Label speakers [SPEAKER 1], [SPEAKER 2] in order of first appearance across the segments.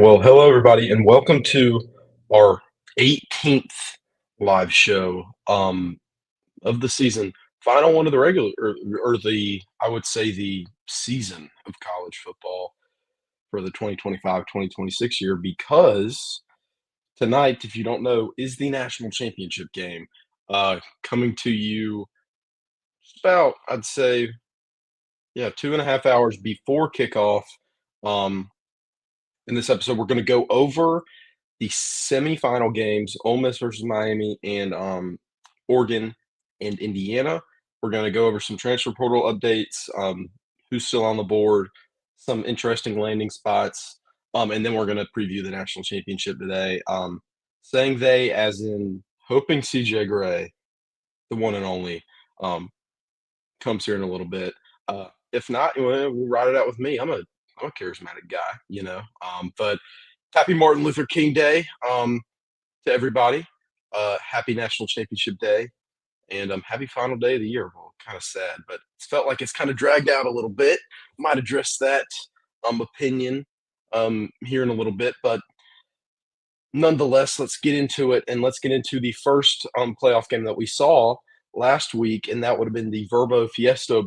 [SPEAKER 1] Well, hello everybody, and welcome to our 18th live show of the season, final one of the regular or the I would say the season of college football for the 2025-2026 year because tonight, if you don't know, is the national championship game coming to you just about I'd say 2.5 hours before kickoff. Um, in this episode, we're going to go over the semifinal games, Ole Miss versus Miami and Oregon and Indiana. We're going to go over some transfer portal updates, who's still on the board, some interesting landing spots, and then we're going to preview the national championship today. Saying they, as in hoping CJ Gray, the one and only, um, comes here in a little bit. If not, we'll ride it out with me. I'm a charismatic guy, but happy Martin Luther King Day to everybody. Happy National Championship Day and happy final day of the year. Well, kind of sad, but it's felt like it's kind of dragged out a little bit. Might address that opinion here in a little bit, but nonetheless, let's get into it and let's get into the first playoff game that we saw last week, and that would have been the Verbo Fiesta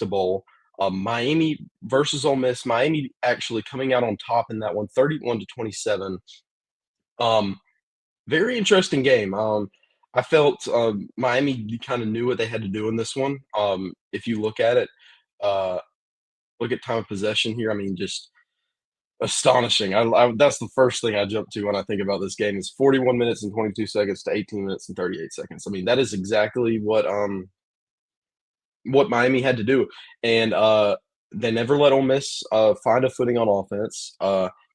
[SPEAKER 1] Bowl. Miami versus Ole Miss. Miami actually coming out on top in that one, 31-27. Very interesting game. I felt Miami kind of knew what they had to do in this one. If you look at it, look at time of possession here. I mean, just astonishing. That's the first thing I jump to when I think about this game is 41 minutes and 22 seconds to 18 minutes and 38 seconds. I mean, that is exactly what Miami had to do, and they never let Ole Miss find a footing on offense.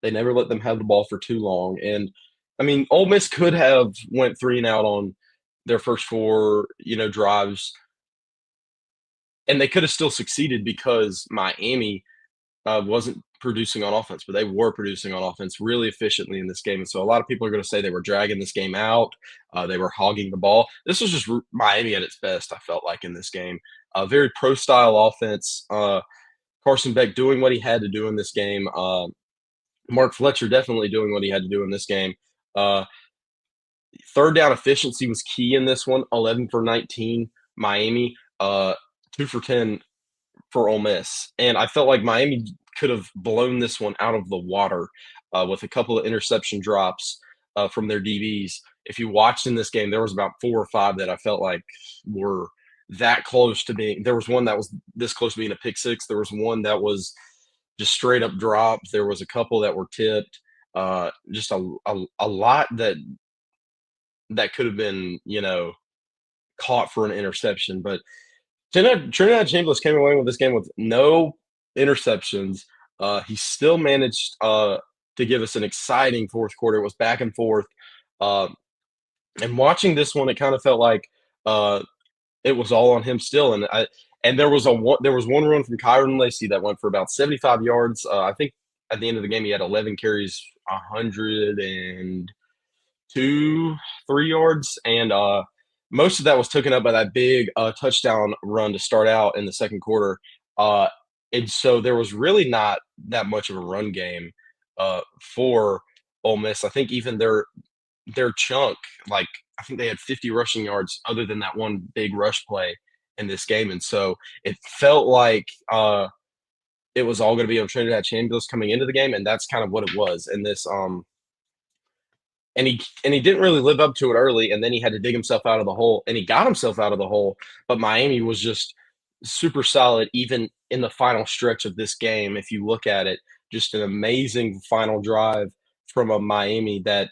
[SPEAKER 1] They never let them have the ball for too long, and I mean, Ole Miss could have went 3 and out on their first 4, drives, and they could have still succeeded because Miami wasn't producing on offense, but they were producing on offense really efficiently in this game. And so a lot of people are going to say they were dragging this game out. They were hogging the ball. This was just Miami at its best, I felt like, in this game. A very pro-style offense. Carson Beck doing what he had to do in this game. Mark Fletcher definitely doing what he had to do in this game. Third down efficiency was key in this one. 11 for 19, Miami. 2 for 10 for Ole Miss. And I felt like Miami could have blown this one out of the water with a couple of interception drops from their DBs. If you watched in this game, there was about 4 or 5 that I felt like were that close to being – there was one that was this close to being a pick six. There was one that was just straight up dropped. There was a couple that were tipped. Just a lot that could have been, caught for an interception. But Trinidad Chambliss came away with this game with no interceptions. He still managed to give us an exciting fourth quarter. It was back and forth. And watching this one, it kind of felt like it was all on him still. And there was one run from Kyron Lacey that went for about 75 yards. I think at the end of the game he had 11 carries, 102, 3 yards, and most of that was taken up by that big touchdown run to start out in the second quarter. And so there was really not that much of a run game for Ole Miss. I think even their chunk, like I think they had 50 rushing yards other than that one big rush play in this game. And so it felt like it was all going to be on Trinidad Chambliss coming into the game, and that's kind of what it was. And this and he didn't really live up to it early, and then he had to dig himself out of the hole, and he got himself out of the hole. But Miami was just super solid, even in the final stretch of this game. If you look at it, just an amazing final drive from a Miami that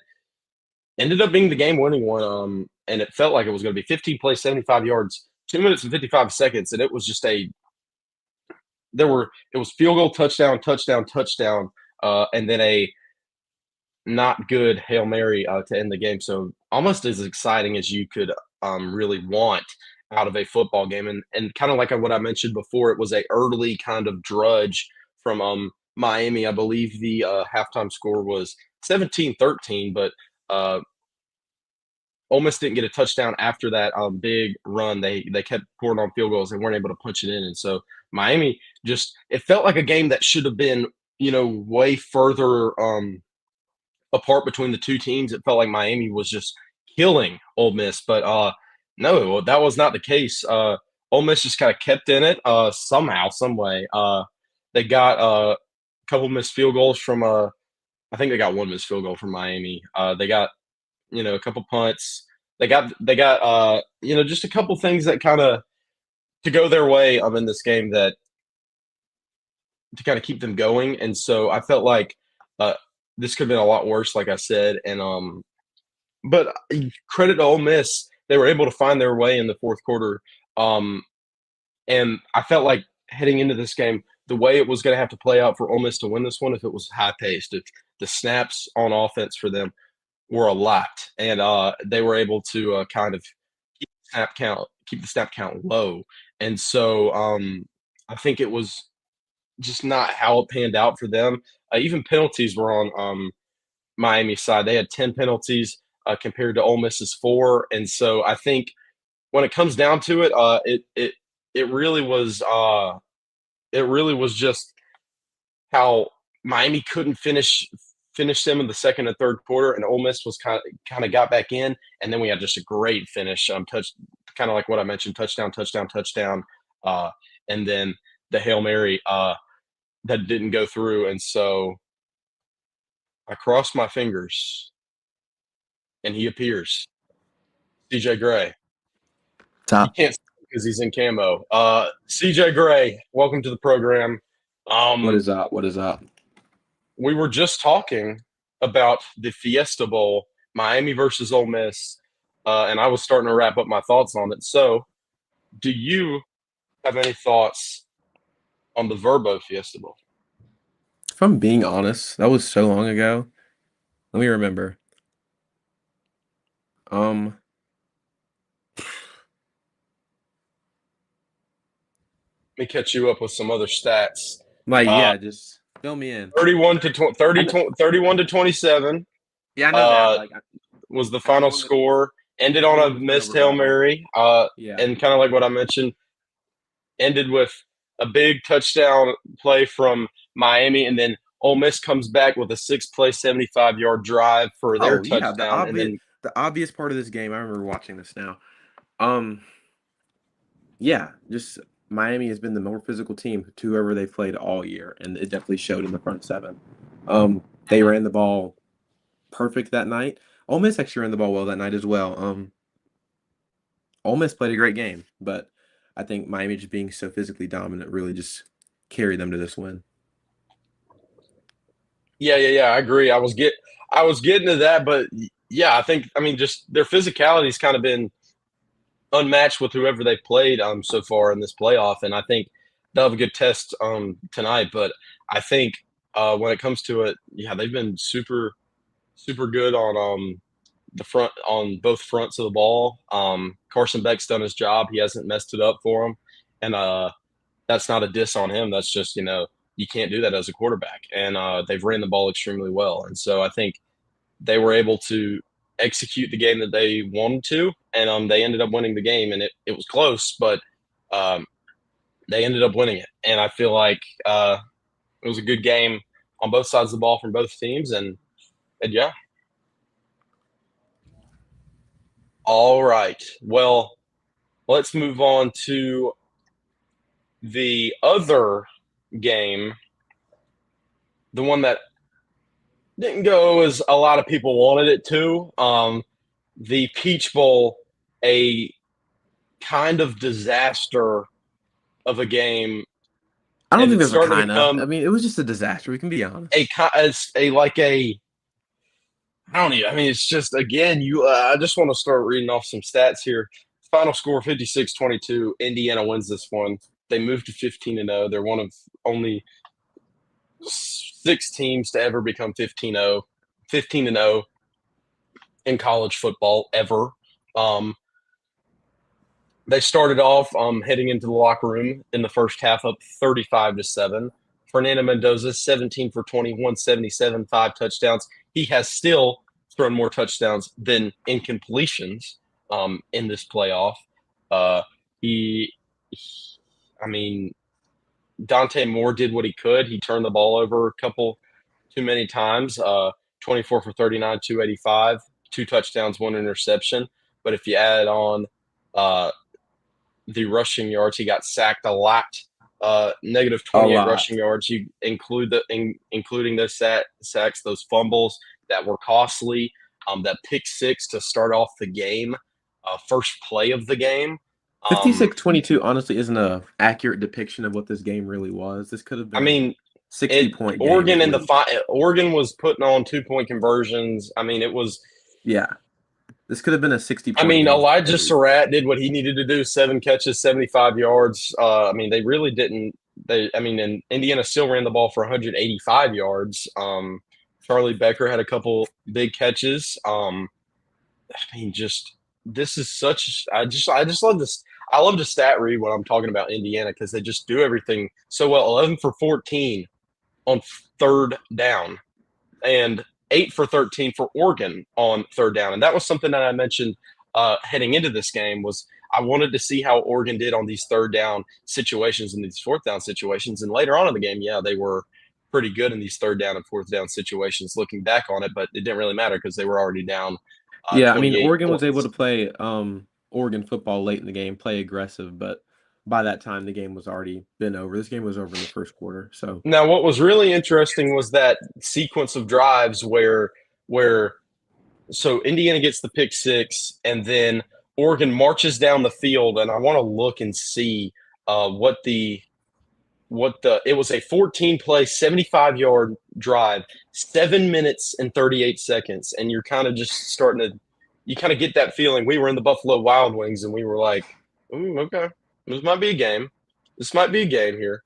[SPEAKER 1] ended up being the game-winning one. And it felt like it was going to be 15 plays, 75 yards, 2 minutes and 55 seconds, and it was just it was field goal, touchdown, touchdown, touchdown, and then a not good Hail Mary to end the game. So almost as exciting as you could really want out of a football game. And kind of like what I mentioned before, it was a early kind of drudge from Miami. I believe the halftime score was 17-13, but Ole Miss didn't get a touchdown after that big run. They kept pouring on field goals. They weren't able to punch it in. And so Miami it felt like a game that should have been, way further apart between the two teams. It felt like Miami was just killing Ole Miss, but no, that was not the case. Ole Miss just kind of kept in it somehow, some way. They got a couple missed field goals from I think they got one missed field goal from Miami. They got a couple punts. They got just a couple things that kind of to go their way in this game that to kind of keep them going. And so I felt like uh, this could have been a lot worse, like I said. And but credit to Ole Miss, they were able to find their way in the fourth quarter. Um, and I felt like heading into this game, the way it was going to have to play out for Ole Miss to win this one, if it was high paced, if the snaps on offense for them were a lot, and they were able to kind of keep the snap count low. And so I think it was just not how it panned out for them. Even penalties were on Miami's side. They had 10 penalties compared to Ole Miss's 4, and so I think when it comes down to it, it really was just how Miami couldn't finish them in the second and third quarter, and Ole Miss was kind of got back in, and then we had just a great finish, kind of like what I mentioned, touchdown, touchdown, touchdown, and then the Hail Mary that didn't go through, and so I crossed my fingers, and he appears, CJ Gray. You
[SPEAKER 2] Top.
[SPEAKER 1] can't see him because he's in camo. CJ Gray, welcome to the program.
[SPEAKER 2] What
[SPEAKER 1] Um,
[SPEAKER 2] is up? What is up?
[SPEAKER 1] we were just talking about the Fiesta Bowl, Miami versus Ole Miss, and I was starting to wrap up my thoughts on it. So, do you have any thoughts on the Verbo Fiesta Bowl?
[SPEAKER 2] If I'm being honest, that was so long ago. Let me remember. Um,
[SPEAKER 1] Let me catch you up with some other stats.
[SPEAKER 2] like
[SPEAKER 1] Uh,
[SPEAKER 2] yeah, just fill me in.
[SPEAKER 1] 31 to 20,
[SPEAKER 2] I
[SPEAKER 1] 30,
[SPEAKER 2] know,
[SPEAKER 1] 31 to 27
[SPEAKER 2] yeah, I know that.
[SPEAKER 1] uh, was the
[SPEAKER 2] I just
[SPEAKER 1] final
[SPEAKER 2] wanted
[SPEAKER 1] score. Ended
[SPEAKER 2] I just
[SPEAKER 1] on a
[SPEAKER 2] wanted the
[SPEAKER 1] missed
[SPEAKER 2] turnover
[SPEAKER 1] Hail
[SPEAKER 2] battle.
[SPEAKER 1] Mary,
[SPEAKER 2] Yeah.
[SPEAKER 1] and kind of like what I mentioned, ended with a big touchdown play from Miami, and then Ole Miss comes back with a six-play, 75-yard drive for their
[SPEAKER 2] Oh yeah,
[SPEAKER 1] touchdown, and then
[SPEAKER 2] the obvious part of this game. I remember watching this now. Um, yeah, just Miami has been the more physical team to whoever they've played all year, and it definitely showed in the front seven. They ran the ball perfect that night. Ole Miss actually ran the ball well that night as well. Ole Miss played a great game, but I think Miami just being so physically dominant really just carried them to this win.
[SPEAKER 1] yeah, I agree. I was getting to that, but yeah, I mean, just their physicality's kind of been unmatched with whoever they played so far in this playoff, and I think they'll have a good test tonight. But I think when it comes to it, yeah, they've been super good on the front on both fronts of the ball. Carson Beck's done his job; he hasn't messed it up for him, and that's not a diss on him. That's just you can't do that as a quarterback, and they've ran the ball extremely well, and so I think they were able to execute the game that they wanted to, and they ended up winning the game, and it was close, but um, they ended up winning it, and I feel like it was a good game on both sides of the ball from both teams, and yeah. All right. Well, let's move on to the other game, the one that didn't go as a lot of people wanted it to. The Peach Bowl, a kind of disaster of a game,
[SPEAKER 2] I don't
[SPEAKER 1] and
[SPEAKER 2] think
[SPEAKER 1] it's
[SPEAKER 2] there's a
[SPEAKER 1] starting to
[SPEAKER 2] kind of.
[SPEAKER 1] become
[SPEAKER 2] I mean, it was just a disaster. We can be honest.
[SPEAKER 1] as a like a I don't even. I mean, it's just again, you. I just want to start reading off some stats here. Final score 56-22. Indiana wins this one. They moved to 15-0. They're one of only six teams to ever become 15-0 in college football ever. Um, they started off heading into the locker room in the first half up 35-7. Fernando Mendoza 17 for 21, 77, 5 touchdowns. He has still thrown more touchdowns than incompletions in this playoff. Uh, he, I mean, Dante Moore did what he could. He turned the ball over a couple too many times. 24 for 39, 285, 2 touchdowns, 1 interception. But if you add on uh, the rushing yards, he got sacked a lot. Negative
[SPEAKER 2] A
[SPEAKER 1] 28
[SPEAKER 2] lot.
[SPEAKER 1] rushing yards. You include including those sacks, those fumbles that were costly. That pick six to start off the game, first play of the game. Um,
[SPEAKER 2] 56-22 honestly isn't a accurate depiction of what this game really was. This could have
[SPEAKER 1] I
[SPEAKER 2] been a
[SPEAKER 1] mean,
[SPEAKER 2] 60-point game
[SPEAKER 1] Oregon
[SPEAKER 2] at
[SPEAKER 1] in the
[SPEAKER 2] least.
[SPEAKER 1] Oregon was putting on 2 point conversions. I mean, it was.
[SPEAKER 2] Yeah, this could have been a 60
[SPEAKER 1] I
[SPEAKER 2] point
[SPEAKER 1] mean,
[SPEAKER 2] game at
[SPEAKER 1] Elijah
[SPEAKER 2] least.
[SPEAKER 1] Surratt did what he needed to do: 7 catches, 75 yards. I mean, they really didn't. I mean, and Indiana still ran the ball for 185 yards. Charlie Becker had a couple big catches. I mean, just this is such. I just love this. I love to stat read when I'm talking about Indiana because they just do everything so well. 11 for 14 on third down, and 8 for 13 for Oregon on third down. And that was something that I mentioned heading into this game was I wanted to see how Oregon did on these third down situations and these fourth down situations. And later on in the game, yeah, they were pretty good in these third down and fourth down situations looking back on it, but it didn't really matter because they were already down
[SPEAKER 2] Yeah, I mean
[SPEAKER 1] 28
[SPEAKER 2] Oregon was able to
[SPEAKER 1] points.
[SPEAKER 2] play Oregon football late in the game, play aggressive, but by that time the game was already been over. This game was over in the first quarter. So
[SPEAKER 1] Now, what was really interesting was that sequence of drives where so Indiana gets the pick six, and then Oregon marches down the field, and I want to look and see what the it was a 14 play, 75-yard drive, 7 minutes and 38 seconds, and you're kind of just starting to you kind of get that feeling. We were in the Buffalo Wild Wings, and we were like, "Ooh, okay, this might be a game. This might be a game here."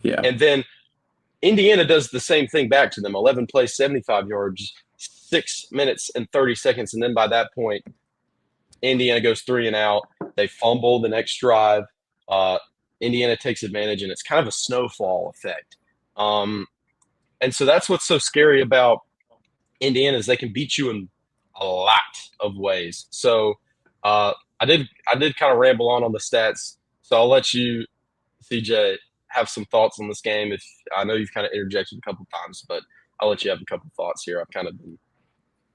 [SPEAKER 2] yeah.
[SPEAKER 1] And then Indiana does the same thing back to them. 11 plays, 75 yards, 6 minutes and 30 seconds. And then by that point, Indiana goes 3 and out. They fumble the next drive. Uh, Indiana takes advantage, and it's kind of a snowfall effect. Um, and so that's what's so scary about Indiana is they can beat you in a lot of ways. So uh, I did kind of ramble on the stats. So I'll let you, CJ, have some thoughts on this game. If I know you've kind of interjected a couple times, but I'll let you have a couple thoughts here. I've kind of been.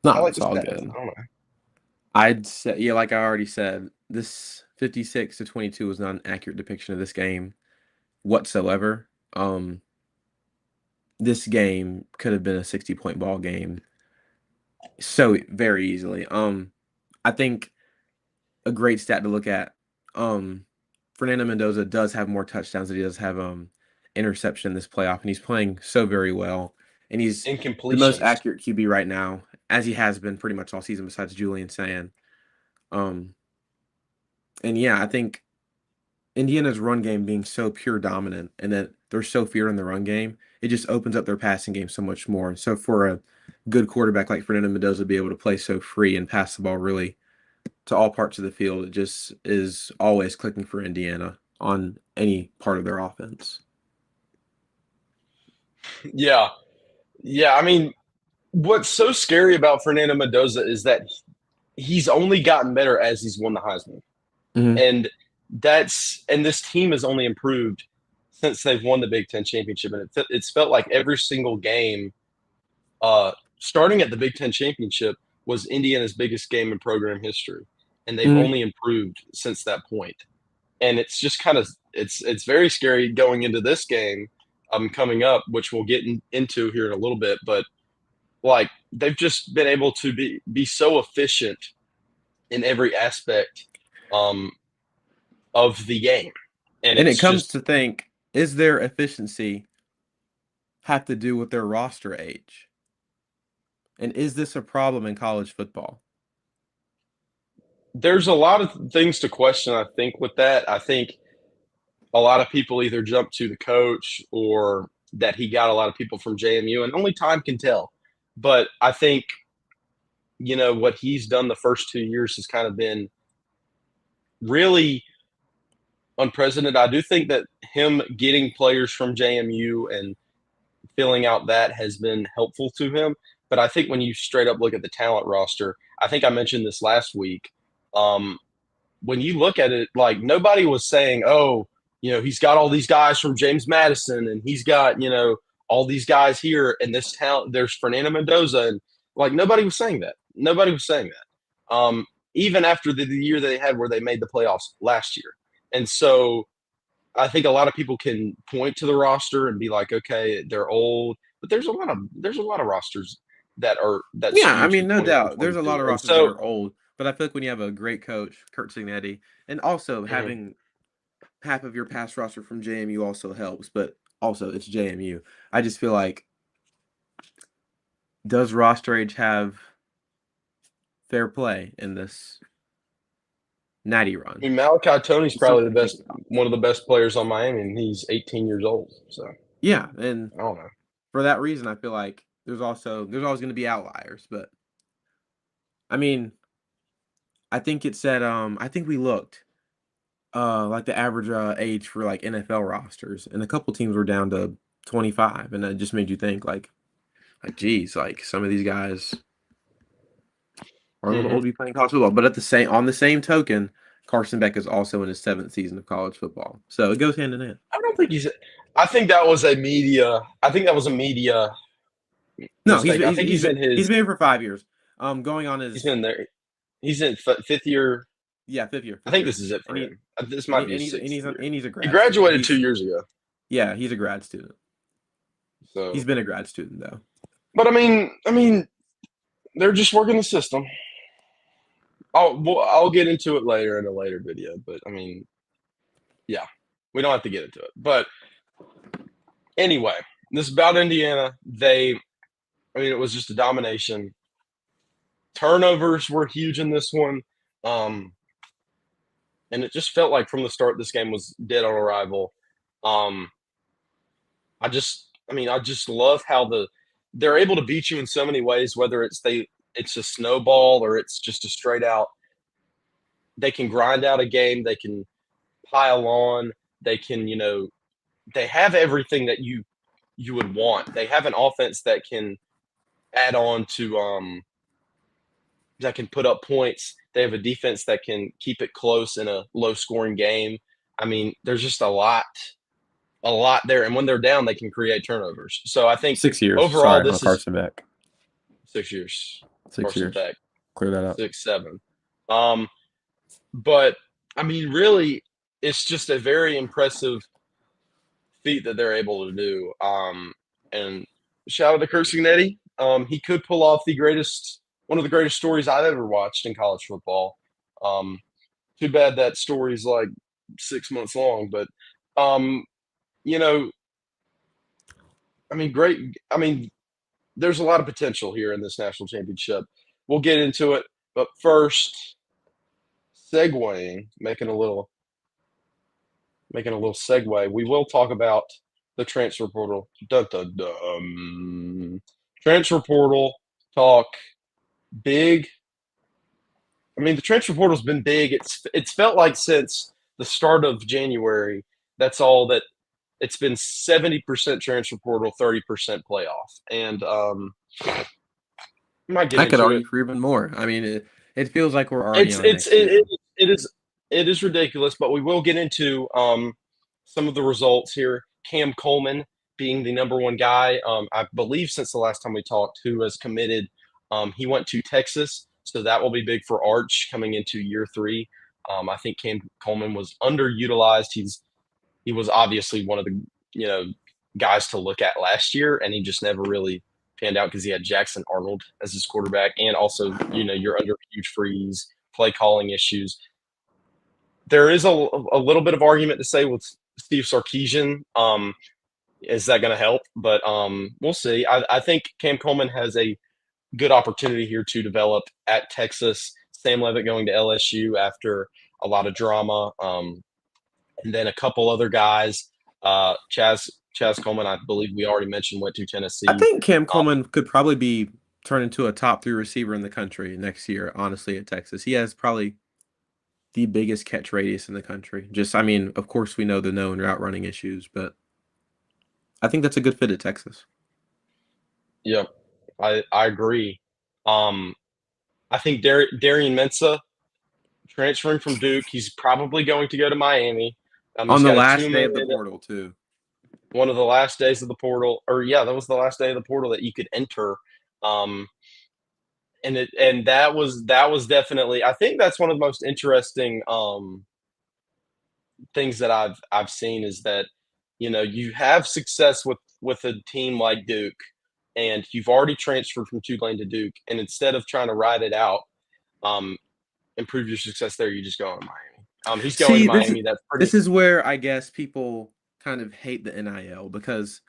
[SPEAKER 1] I
[SPEAKER 2] No,
[SPEAKER 1] like
[SPEAKER 2] it's
[SPEAKER 1] the
[SPEAKER 2] all
[SPEAKER 1] stats.
[SPEAKER 2] good.
[SPEAKER 1] I don't know.
[SPEAKER 2] I'd say, yeah, like I already said, this 56-22 was not an accurate depiction of this game whatsoever. This game could have been a 60-point ball game so very easily. I think a great stat to look at. Fernando Mendoza does have more touchdowns than he does have interception this playoff, and he's playing so very well. And he's the most
[SPEAKER 1] Incompletions.
[SPEAKER 2] accurate QB right now, as he has been pretty much all season, besides Julian Sand. Um, and yeah, I think Indiana's run game being so pure dominant, and that they're so feared in the run game, it just opens up their passing game so much more. So for a good quarterback like Fernando Mendoza to be able to play so free and pass the ball really to all parts of the field, it just is always clicking for Indiana on any part of their offense.
[SPEAKER 1] Yeah. Yeah. I mean, what's so scary about Fernando Mendoza is that he's only gotten better as he's won the Heisman.
[SPEAKER 2] Mhm.
[SPEAKER 1] And this team has only improved since they've won the Big Ten championship. And it's felt like every single game, uh, starting at the Big Ten championship, was Indiana's biggest game in program history. And they've
[SPEAKER 2] Mhm.
[SPEAKER 1] only improved since that point. And it's just kind of it's very scary going into this game coming up, which we'll get into here in a little bit. But like they've just been able to be so efficient in every aspect um, of the game, and
[SPEAKER 2] And it
[SPEAKER 1] it's
[SPEAKER 2] comes
[SPEAKER 1] just
[SPEAKER 2] to think, is their efficiency have to do with their roster age? And is this a problem in college football?
[SPEAKER 1] there's a lot of things to question. I think with that, I think a lot of people either jump to the coach or that he got a lot of people from JMU, and only time can tell. But I think what he's done the first 2 years has kind of been really unprecedented. I do think that him getting players from JMU and filling out that has been helpful to him. But I think when you straight up look at the talent roster, I think I mentioned this last week. Um, when you look at it, like nobody was saying, "Oh, he's got all these guys from James Madison, and he's got all these guys here and this talent. There's Fernando Mendoza, and like nobody was saying that. Nobody was saying that. Even after the year they had where they made the playoffs last year, and so I think a lot of people can point to the roster and be like, okay, they're old, but there's a lot of rosters that
[SPEAKER 2] Yeah, I
[SPEAKER 1] skew to
[SPEAKER 2] mean, no
[SPEAKER 1] 21,
[SPEAKER 2] doubt. There's a lot
[SPEAKER 1] 22,
[SPEAKER 2] of
[SPEAKER 1] and
[SPEAKER 2] rosters that
[SPEAKER 1] so
[SPEAKER 2] are old, but I feel like when you have a great coach, Kurt Signetti, and also
[SPEAKER 1] mhm.
[SPEAKER 2] having half of your past roster from JMU also helps, but also it's JMU. I just feel like, does roster age have fair play in this Natty
[SPEAKER 1] I
[SPEAKER 2] run?
[SPEAKER 1] mean, Malachi Tony's
[SPEAKER 2] It's
[SPEAKER 1] probably
[SPEAKER 2] something to think about.
[SPEAKER 1] one of the best players on Miami, and he's 18 years old. So
[SPEAKER 2] Yeah, and
[SPEAKER 1] I don't know.
[SPEAKER 2] for that reason, I feel like there's always going to be outliers, but I mean, I think it said I think we looked like the average age for like NFL rosters, and a couple teams were down to 25, and that just made you think like geez, like some of these guys are a little
[SPEAKER 1] Hmm.
[SPEAKER 2] old to be playing college football. But on the same token, Carson Beck is also in his seventh season of college football, so it goes hand in hand.
[SPEAKER 1] I don't think he's. I think that was a media. I think that was a media
[SPEAKER 2] No,
[SPEAKER 1] mistake. I think
[SPEAKER 2] he's been here for 5 years. Going on
[SPEAKER 1] he's
[SPEAKER 2] his
[SPEAKER 1] been there. He's in fifth year.
[SPEAKER 2] yeah
[SPEAKER 1] I
[SPEAKER 2] fifth
[SPEAKER 1] think
[SPEAKER 2] year,
[SPEAKER 1] this is it
[SPEAKER 2] and
[SPEAKER 1] for
[SPEAKER 2] he
[SPEAKER 1] him. This might be
[SPEAKER 2] and
[SPEAKER 1] his sixth year.
[SPEAKER 2] he's a
[SPEAKER 1] He
[SPEAKER 2] grad student.
[SPEAKER 1] graduated 2 years ago.
[SPEAKER 2] He's a grad student. He's
[SPEAKER 1] So,
[SPEAKER 2] been a grad student though.
[SPEAKER 1] but I mean, they're just working the system. I'll get into it later in a later video, but I mean, yeah, we don't have to get into it. But anyway, this is about Indiana. I mean, it was just a domination. Turnovers were huge in this one. Um, and it just felt like from the start this game was dead on arrival. Um, I just love how they're able to beat you in so many ways, whether it's a snowball or it's just a straight out. They can grind out a game. They can pile on. They can, they have everything that you would want. They have an offense that can add on to that can put up points. They have a defense that can keep it close in a low scoring game. I mean, there's just a lot there. And when they're down, they can create turnovers. So I think
[SPEAKER 2] 6 years.
[SPEAKER 1] overall,
[SPEAKER 2] Sorry, on
[SPEAKER 1] this is
[SPEAKER 2] Carson Beck.
[SPEAKER 1] 6 years.
[SPEAKER 2] 6 years.
[SPEAKER 1] Carson Beck,
[SPEAKER 2] Clear that up.
[SPEAKER 1] 6, 7. Um, but I mean, really, it's just a very impressive feat that they're able to do. And shout out to Kurt Signetti. He could pull off one of the greatest stories I've ever watched in college football. Um, too bad that story's like 6 months long, but um, you know, I mean, great. I mean, there's a lot of potential here in this national championship. We'll get into it, but first, segueing, making a little segue. We will talk about the transfer portal. Dun, dun, dun. Transfer portal talk. Big. I mean, the transfer portal's been big. It's felt like since the start of January. That's all that it's been 70% transfer portal, 30% playoff. And I might get
[SPEAKER 2] I could
[SPEAKER 1] into it.
[SPEAKER 2] argue for even more. I mean, it feels like we're already
[SPEAKER 1] It's
[SPEAKER 2] on
[SPEAKER 1] it's
[SPEAKER 2] next season.
[SPEAKER 1] it is ridiculous, but we will get into some of the results here. Cam Coleman being the number one guy, I believe since the last time we talked, who has committed. He went to Texas, so that will be big for Arch coming into year three. I think Cam Coleman was underutilized. He was obviously one of the you know guys to look at last year, and he just never really panned out because he had Jackson Arnold as his quarterback, and also you're under a huge freeze, play calling issues. There is a little bit of argument to say with Steve Sarkisian. Is that going to help? But we'll see. I think Cam Coleman has a good opportunity here to develop at Texas. Sam Levitt going to LSU after a lot of drama. And then a couple other guys. Chaz Coleman, I believe we already mentioned, went to
[SPEAKER 2] I
[SPEAKER 1] Tennessee.
[SPEAKER 2] think Cam
[SPEAKER 1] Um,
[SPEAKER 2] Coleman could probably be turned into a top 3 receiver in the country next year, honestly, at Texas. He has probably the biggest catch radius in the country. Just, I mean, of course, we know the known route running issues, but I think that's a good fit at Texas.
[SPEAKER 1] yeah, I agree. Um, I think Darian Mensah transferring from Duke, he's probably going to go to Miami.
[SPEAKER 2] On
[SPEAKER 1] He's
[SPEAKER 2] the
[SPEAKER 1] got a
[SPEAKER 2] last
[SPEAKER 1] two
[SPEAKER 2] day of the
[SPEAKER 1] million.
[SPEAKER 2] portal, too.
[SPEAKER 1] one of the last days of the portal, or yeah, that was the last day of the portal that you could enter. Um, and that was definitely, I think that's one of the most interesting things that I've seen is that you have success with a team like Duke, and you've already transferred from Tulane to Duke, and instead of trying to ride it out, um, improve your success there, you just go on Miami. He's going to
[SPEAKER 2] See, this is
[SPEAKER 1] Miami. That's
[SPEAKER 2] this
[SPEAKER 1] pretty.
[SPEAKER 2] is where I guess people kind of hate the NIL because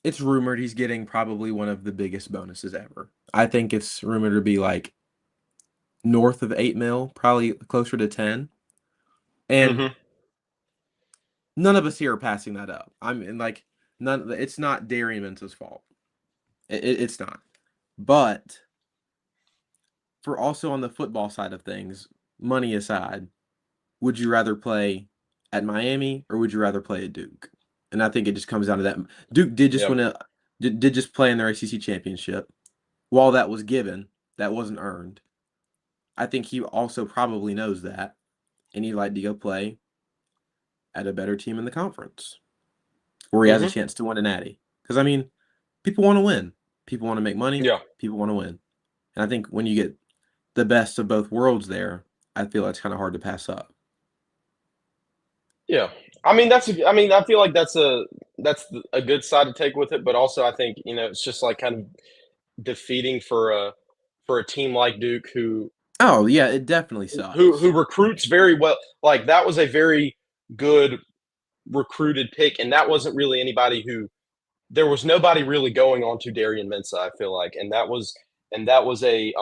[SPEAKER 2] it's rumored he's getting probably one of the biggest bonuses ever. I think it's rumored to be like north of 8 mil, probably closer to 10. And
[SPEAKER 1] Hmm.
[SPEAKER 2] none of us here are passing that up. I mean, like, it's not Darian Mensa's fault. It's not. But for also on the football side of things, money aside, would you rather play at Miami or would you rather play at Duke? And I think it just comes down to that. Duke did just
[SPEAKER 1] Yep.
[SPEAKER 2] win did just play in their ACC championship. While that was given, that wasn't earned. I think he also probably knows that, and he'd like to go play at a better team in the conference where he has a
[SPEAKER 1] Hmm.
[SPEAKER 2] chance to win a Natty. Because I mean, people want to win, people want to make money,
[SPEAKER 1] Yeah.
[SPEAKER 2] people want to win, and I think when you get the best of both worlds there, I feel that's kind of hard to pass up.
[SPEAKER 1] Yeah. I mean, I mean, I feel like that's a good side to take with it, but also I think it's just like kind of defeating for a team like Duke
[SPEAKER 2] Oh yeah, it definitely
[SPEAKER 1] who
[SPEAKER 2] sucks.
[SPEAKER 1] recruits very well. Like that was a very good recruited pick, and that wasn't really anybody who there was nobody really going on to Darian Mensa. I feel like, and that was a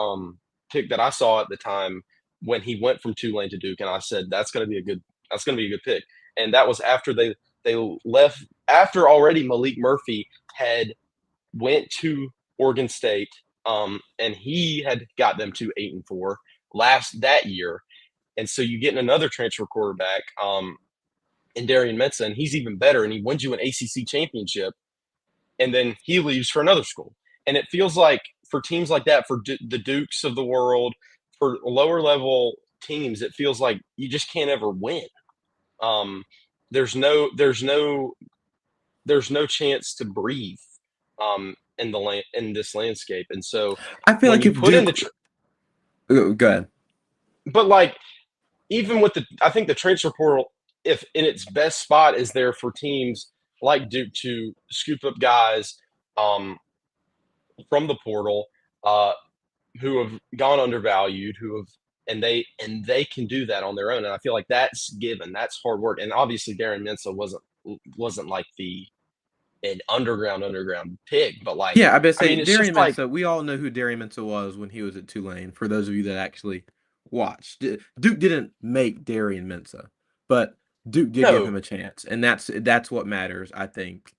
[SPEAKER 1] pick that I saw at the time when he went from Tulane to Duke, and I said that's going to be a good pick, and that was after they left after already Malik Murphy had went to Oregon State, and he had got them to 8-4 last that year, and so you get another transfer quarterback in Darian Mensa, and he's even better, and he wins you an ACC championship, and then he leaves for another school. And it feels like for teams like that, for the Dukes of the world, for lower level teams, it feels like you just can't ever win. Um, there's no there's no there's no chance to breathe in the land in this landscape. And so
[SPEAKER 2] I feel
[SPEAKER 1] when
[SPEAKER 2] like
[SPEAKER 1] you
[SPEAKER 2] if
[SPEAKER 1] put in
[SPEAKER 2] Duke,
[SPEAKER 1] the
[SPEAKER 2] go ahead.
[SPEAKER 1] but like even with I think the transfer portal, if in its best spot, is there for teams like Duke to scoop up guys um, from the portal uh, who have gone undervalued, who have and they can do that on their own. And I feel like that's given. That's hard work. And obviously Darren Mensa wasn't like the an underground pig, but like
[SPEAKER 2] Yeah, I bet
[SPEAKER 1] I
[SPEAKER 2] say
[SPEAKER 1] mean it's just
[SPEAKER 2] Darian
[SPEAKER 1] like
[SPEAKER 2] Mensa. We all know who Darian Mensa was when he was at Tulane. For those of you that actually watched, Duke didn't make Darian Mensa, but Duke did give
[SPEAKER 1] no,
[SPEAKER 2] him a chance, and that's what matters. I think.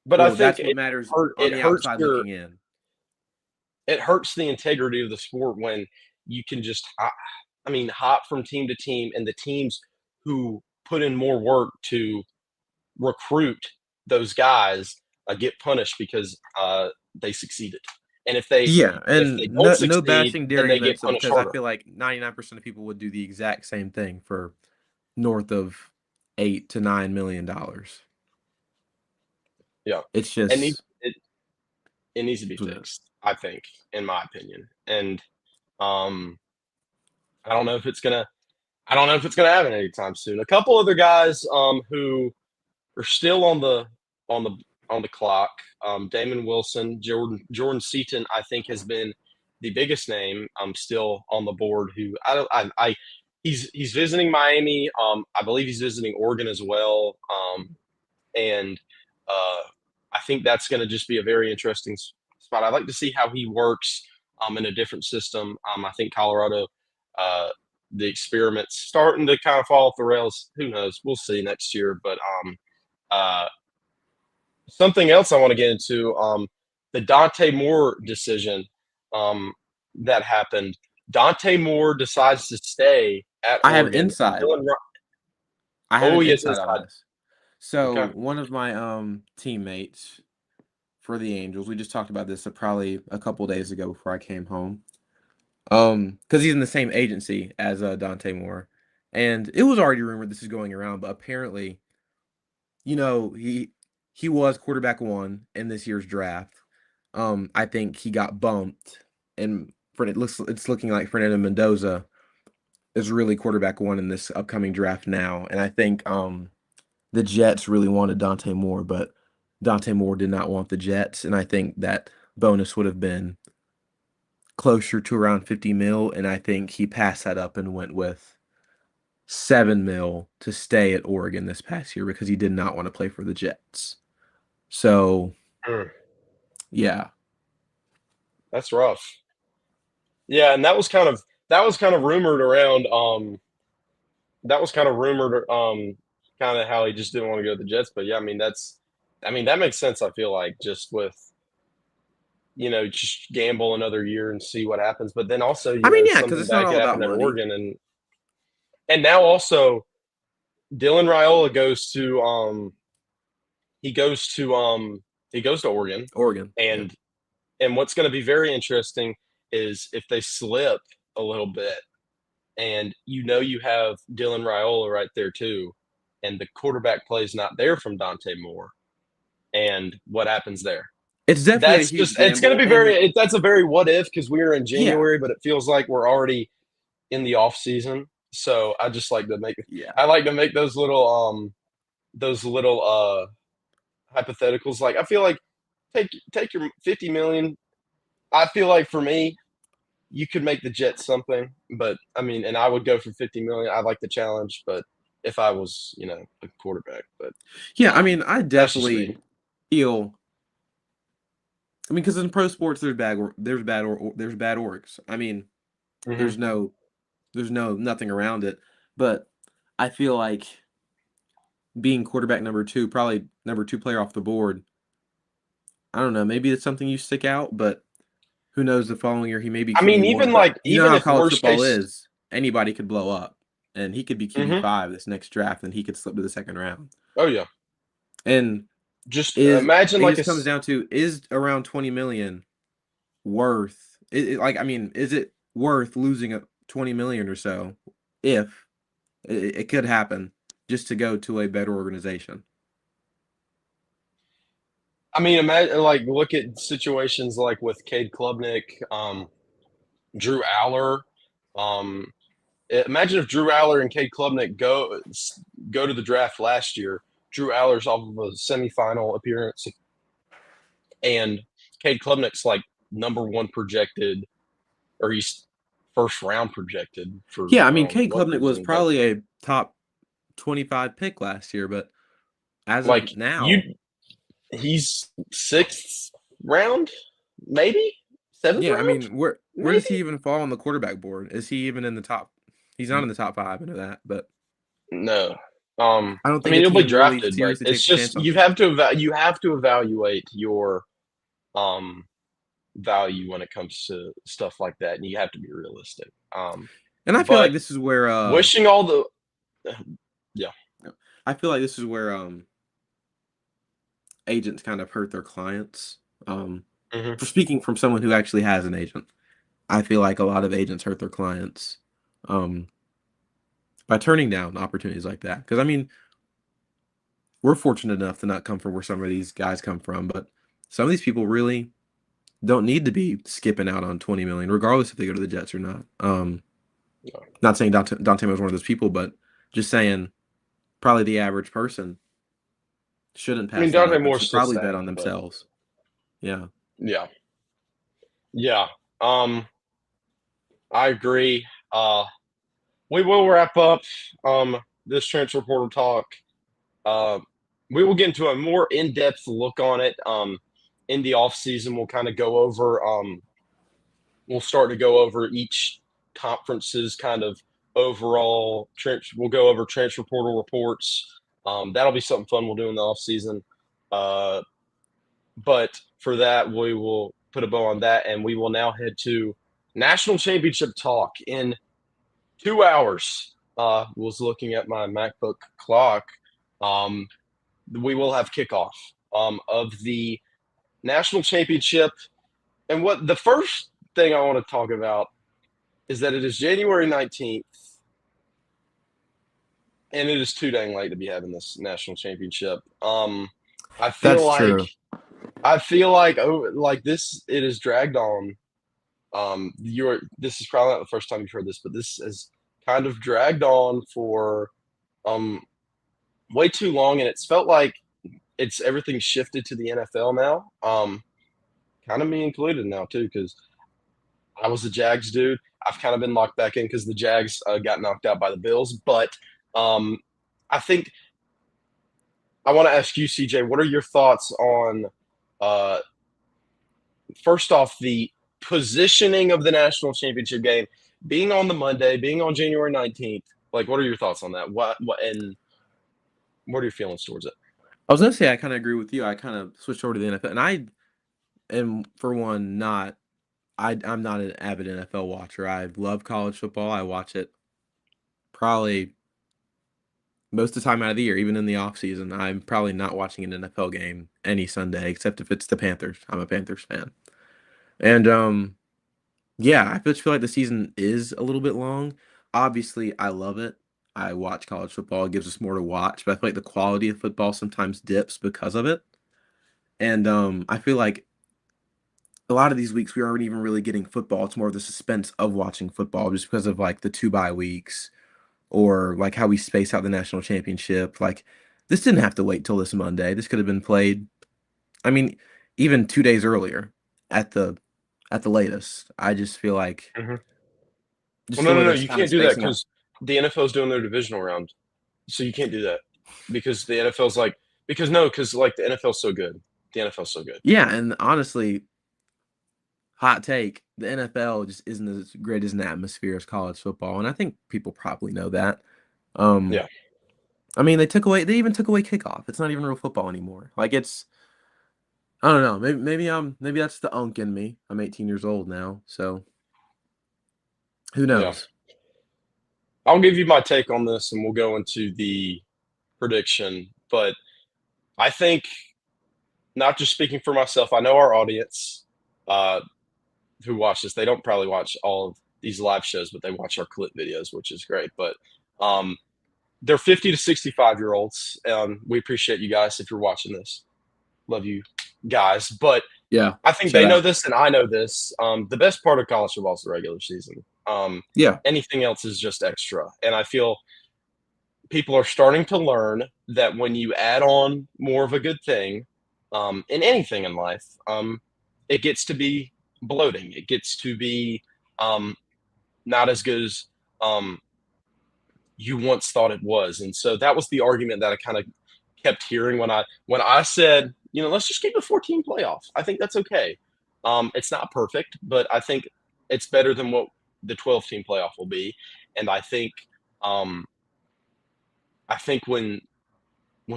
[SPEAKER 1] but I
[SPEAKER 2] Well,
[SPEAKER 1] think
[SPEAKER 2] that's what matters on
[SPEAKER 1] it
[SPEAKER 2] the
[SPEAKER 1] hurts
[SPEAKER 2] outside
[SPEAKER 1] your
[SPEAKER 2] looking in.
[SPEAKER 1] it hurts the integrity of the sport when you can just I mean hop from team to team, and the teams who put in more work to recruit those guys get punished because they succeeded. And
[SPEAKER 2] Yeah,
[SPEAKER 1] if
[SPEAKER 2] and
[SPEAKER 1] they don't
[SPEAKER 2] no
[SPEAKER 1] succeed,
[SPEAKER 2] bashing
[SPEAKER 1] then they
[SPEAKER 2] Darian
[SPEAKER 1] get
[SPEAKER 2] Mensa
[SPEAKER 1] punished
[SPEAKER 2] because I
[SPEAKER 1] harder.
[SPEAKER 2] feel like 99% of people would do the exact same thing for north of $8 to $9 million.
[SPEAKER 1] Yeah,
[SPEAKER 2] It's
[SPEAKER 1] and it,
[SPEAKER 2] just
[SPEAKER 1] it it needs to be fixed. I think, in my opinion, and um, I don't know if it's gonna. I don't know if it's gonna happen anytime soon. A couple other guys who are still on the on the clock. Damon Wilson, Jordan Seaton, I think has been the biggest name. Still on the board. Who I don't I he's visiting Miami. I believe he's visiting Oregon as well. And I think that's going to just be a very interesting spot. I'd like to see how he works in a different system. I think Colorado, uh, the experiment's starting to kind of fall off the rails. Who knows? We'll see next year. But uh, something else I want to get into the Dante Moore decision that happened. Dante Moore decides to stay at
[SPEAKER 2] I have
[SPEAKER 1] Oregon.
[SPEAKER 2] inside.
[SPEAKER 1] Dylan,
[SPEAKER 2] I have
[SPEAKER 1] oh,
[SPEAKER 2] an
[SPEAKER 1] he is
[SPEAKER 2] inside on
[SPEAKER 1] inside.
[SPEAKER 2] this. So
[SPEAKER 1] Okay.
[SPEAKER 2] one of my teammates for the Angels, we just talked about this probably a couple days ago before I came home. Because he's in the same agency as Dante Moore, and it was already rumored this is going around, but apparently he was quarterback one in this year's draft. I think he got bumped, and it's looking like Fernando Mendoza is really quarterback one in this upcoming draft now. And I think the Jets really wanted Dante Moore, but Dante Moore did not want the Jets, and I think that bonus would have been closer to around 50 mil, and I think he passed that up and went with 7 mil to stay at Oregon this past year because he did not want to play for the Jets. So,
[SPEAKER 1] Mm,
[SPEAKER 2] yeah.
[SPEAKER 1] that's rough. Yeah, and that was kind of rumored around. That was kind of rumored. Kind of how he just didn't want to go to the Jets. But yeah, that makes sense. I feel like just with just gamble another year and see what happens. But then also,
[SPEAKER 2] I mean, yeah, because
[SPEAKER 1] something
[SPEAKER 2] it's not
[SPEAKER 1] bad
[SPEAKER 2] all
[SPEAKER 1] could
[SPEAKER 2] about
[SPEAKER 1] happen at
[SPEAKER 2] money.
[SPEAKER 1] Oregon, and now also Dylan Raiola goes to he goes to Oregon,
[SPEAKER 2] Oregon, yeah.
[SPEAKER 1] and what's going to be very interesting is if they slip a little bit, and you have Dylan Raiola right there too, and the quarterback play is not there from Dante Moore, and what happens there?
[SPEAKER 2] It's definitely a
[SPEAKER 1] That's
[SPEAKER 2] huge
[SPEAKER 1] just it's going to
[SPEAKER 2] gamble,
[SPEAKER 1] be
[SPEAKER 2] and
[SPEAKER 1] that's a very what if because we're in
[SPEAKER 2] yeah,
[SPEAKER 1] January, but it feels like we're already in the off season. So
[SPEAKER 2] yeah.
[SPEAKER 1] I like to make those little hypotheticals. Like I feel like take your 50 million. I feel like for me, you could make the Jets something, but and I would go for 50 million. I like the challenge, but if I was, a quarterback, but
[SPEAKER 2] Yeah, I mean, I
[SPEAKER 1] that's just me.
[SPEAKER 2] definitely feel I mean, because in pro sports there's bad orgs. I mean,
[SPEAKER 1] Hmm.
[SPEAKER 2] there's no nothing around it, but I feel like being quarterback number 2, probably number 2 player off the board, I don't know, maybe it's something you stick out, but who knows the following year he may be QB1,
[SPEAKER 1] Even
[SPEAKER 2] but
[SPEAKER 1] like
[SPEAKER 2] you know
[SPEAKER 1] even
[SPEAKER 2] how
[SPEAKER 1] if
[SPEAKER 2] college
[SPEAKER 1] worst
[SPEAKER 2] football
[SPEAKER 1] case,
[SPEAKER 2] is, anybody could blow up, and he could be
[SPEAKER 1] hmm
[SPEAKER 2] QB5 this next draft, and he could slip to the second round.
[SPEAKER 1] oh yeah,
[SPEAKER 2] And
[SPEAKER 1] just
[SPEAKER 2] is
[SPEAKER 1] imagine
[SPEAKER 2] it
[SPEAKER 1] like
[SPEAKER 2] just comes down to, is around 20 million worth like, I mean, is it worth losing a 20 million or so if it could happen just to go to a better organization?
[SPEAKER 1] imagine like look at situations like with Cade Klubnik, Drew Aller. Um, Imagine if Drew Aller and Cade Klubnik go to the draft last year. Drew Aller's off of a semifinal appearance, and Cade Klubnik's like number one projected, or he's first round projected for
[SPEAKER 2] Yeah, I
[SPEAKER 1] I
[SPEAKER 2] mean,
[SPEAKER 1] don't know
[SPEAKER 2] Cade
[SPEAKER 1] what
[SPEAKER 2] Klubnik was
[SPEAKER 1] reason, but
[SPEAKER 2] probably a top 25 pick last year, but as of
[SPEAKER 1] like
[SPEAKER 2] now,
[SPEAKER 1] he's sixth round, maybe seventh
[SPEAKER 2] yeah, I
[SPEAKER 1] round,
[SPEAKER 2] mean, where does he
[SPEAKER 1] maybe.
[SPEAKER 2] even fall on the quarterback board? Is he even in the top? He's not in the top 5, I know that, but
[SPEAKER 1] No.
[SPEAKER 2] I don't think a
[SPEAKER 1] He'll be
[SPEAKER 2] team really
[SPEAKER 1] drafted, but
[SPEAKER 2] seriously
[SPEAKER 1] it's
[SPEAKER 2] takes a chance
[SPEAKER 1] just
[SPEAKER 2] on him.
[SPEAKER 1] you have to evaluate your um value when it comes to stuff like that, and you have to be realistic.
[SPEAKER 2] And I feel like
[SPEAKER 1] But
[SPEAKER 2] this is where
[SPEAKER 1] wishing all the yeah.
[SPEAKER 2] I feel like this is where agents kind of hurt their clients. Um,
[SPEAKER 1] Hmm.
[SPEAKER 2] for speaking from someone who actually has an agent, I feel like a lot of agents hurt their clients um, by turning down opportunities like that. Because I mean, we're fortunate enough to not come from where some of these guys come from, but some of these people really don't need to be skipping out on 20 million, regardless if they go to the Jets or not.
[SPEAKER 1] Yeah.
[SPEAKER 2] Not saying Dante was one of those people, but just saying probably the average person shouldn't pass that
[SPEAKER 1] Dante
[SPEAKER 2] up and
[SPEAKER 1] Moore's
[SPEAKER 2] should
[SPEAKER 1] still
[SPEAKER 2] probably bet on
[SPEAKER 1] staying, but
[SPEAKER 2] themselves. Yeah.
[SPEAKER 1] yeah, yeah. I agree. We will wrap up this transfer portal talk. Uh, we will get into a more in-depth look on it in the off season. We'll kind of go over. We'll start to go over each conference's kind of overall. We'll go over transfer portal reports. That'll be something fun we'll do in the off season. Uh, but for that, we will put a bow on that, and we will now head to national championship talk in 2 hours. Was looking at my MacBook clock. Um, we will have kickoff of the national championship. And what the first thing I want to talk about is that it is January 19th. and it is too dang late to be having this national championship. I feel
[SPEAKER 2] That's
[SPEAKER 1] like
[SPEAKER 2] true.
[SPEAKER 1] like this it is dragged on. You're this is probably not the first time you've heard this, but this has kind of dragged on for um way too long, and it's felt like it's everything shifted to the NFL now. Kind of me included now too, because I was a Jags dude. I've kind of been locked back in because the Jags got knocked out by the Bills. But um, I think I want to ask you, CJ, what are your thoughts on uh, first off the positioning of the national championship game being on the Monday, being on January 19th? Like, what are your thoughts on that? What are your feelings towards it?
[SPEAKER 2] I was gonna say I kind of agree with you. I kind of switched over to the NFL, and I am, for one, not. I'm not an avid NFL watcher. I love college football. I watch it probably most of the time out of the year, even in the off season. I'm probably not watching an NFL game any Sunday, except if it's the Panthers. I'm a Panthers fan, and yeah, I just feel like the season is a little bit long. Obviously, I love it. I watch college football. It gives us more to watch, but I feel like the quality of football sometimes dips because of it. And I feel like a lot of these weeks we aren't even really getting football. It's more of the suspense of watching football just because of like the two bye weeks or like how we space out the national championship. Like this didn't have to wait till this Monday. This could have been played. I mean, even 2 days earlier at the latest. I just feel like
[SPEAKER 1] Mhm.
[SPEAKER 2] just
[SPEAKER 1] Well,
[SPEAKER 2] the
[SPEAKER 1] no,
[SPEAKER 2] way
[SPEAKER 1] no, no.
[SPEAKER 2] they're
[SPEAKER 1] You
[SPEAKER 2] kind of
[SPEAKER 1] can't do that
[SPEAKER 2] spacing out.
[SPEAKER 1] because the NFL is doing their divisional round. So you can't do that because the NFL's like because no, because like the NFL's so good. The NFL's so good.
[SPEAKER 2] Yeah, and honestly, hot take, the NFL just isn't as great as an atmosphere as college football, and I think people probably know that. Um,
[SPEAKER 1] Yeah,
[SPEAKER 2] I mean, they even took away kickoff. It's not even real football anymore. Like it's I don't know. Maybe that's the unk in me. I'm 18 years old now, so who
[SPEAKER 1] yeah.
[SPEAKER 2] knows?
[SPEAKER 1] I'll give you my take on this, and we'll go into the prediction. But I think not just speaking for myself. I know our audience uh, who watch this. They don't probably watch all of these live shows, but they watch our clip videos, which is great. But um, they're 50 to 65-year olds. We appreciate you guys if you're watching this. Love you guys. But
[SPEAKER 2] Yeah.
[SPEAKER 1] I think
[SPEAKER 2] Shout
[SPEAKER 1] they know
[SPEAKER 2] out.
[SPEAKER 1] this and I know this. The best part of college football is the regular season.
[SPEAKER 2] Yeah.
[SPEAKER 1] Anything else is just extra. And I feel people are starting to learn that when you add on more of a good thing in anything in life, it gets to be bloating. It gets to be um, not as good as um, you once thought it was. And so that was the argument that I kind of kept hearing when I said, let's just keep a 14 playoff. I think that's okay. It's not perfect, but I think it's better than what the 12-team playoff will be. And um, I think when